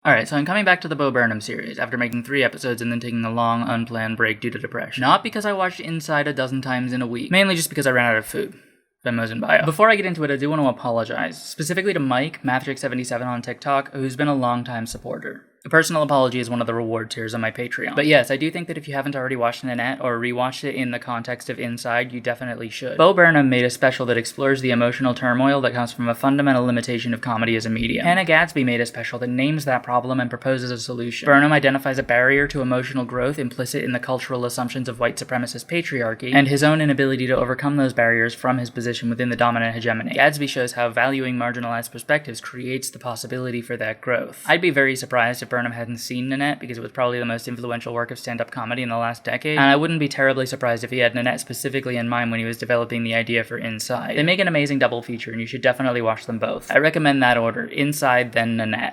Alright, so I'm coming back to the Bo Burnham series after making 3 episodes and then taking a long, unplanned break due to depression. Not because I watched Inside a dozen times in a week, mainly just because I ran out of food. Venmo's in bio. Before I get into it, I do want to apologize, specifically to Mike, Mathrick77 on TikTok, who's been a long-time supporter. A personal apology is one of the reward tiers on my Patreon. But yes, I do think that if you haven't already watched Nanette or rewatched it in the context of Inside, you definitely should. Bo Burnham made a special that explores the emotional turmoil that comes from a fundamental limitation of comedy as a medium. Hannah Gadsby made a special that names that problem and proposes a solution. Burnham identifies a barrier to emotional growth implicit in the cultural assumptions of white supremacist patriarchy, and his own inability to overcome those barriers from his position within the dominant hegemony. Gadsby shows how valuing marginalized perspectives creates the possibility for that growth. I'd be very surprised if Burnham hadn't seen Nanette, because it was probably the most influential work of stand-up comedy in the last decade, and I wouldn't be terribly surprised if he had Nanette specifically in mind when he was developing the idea for Inside. They make an amazing double feature, and you should definitely watch them both. I recommend that order: Inside, then Nanette.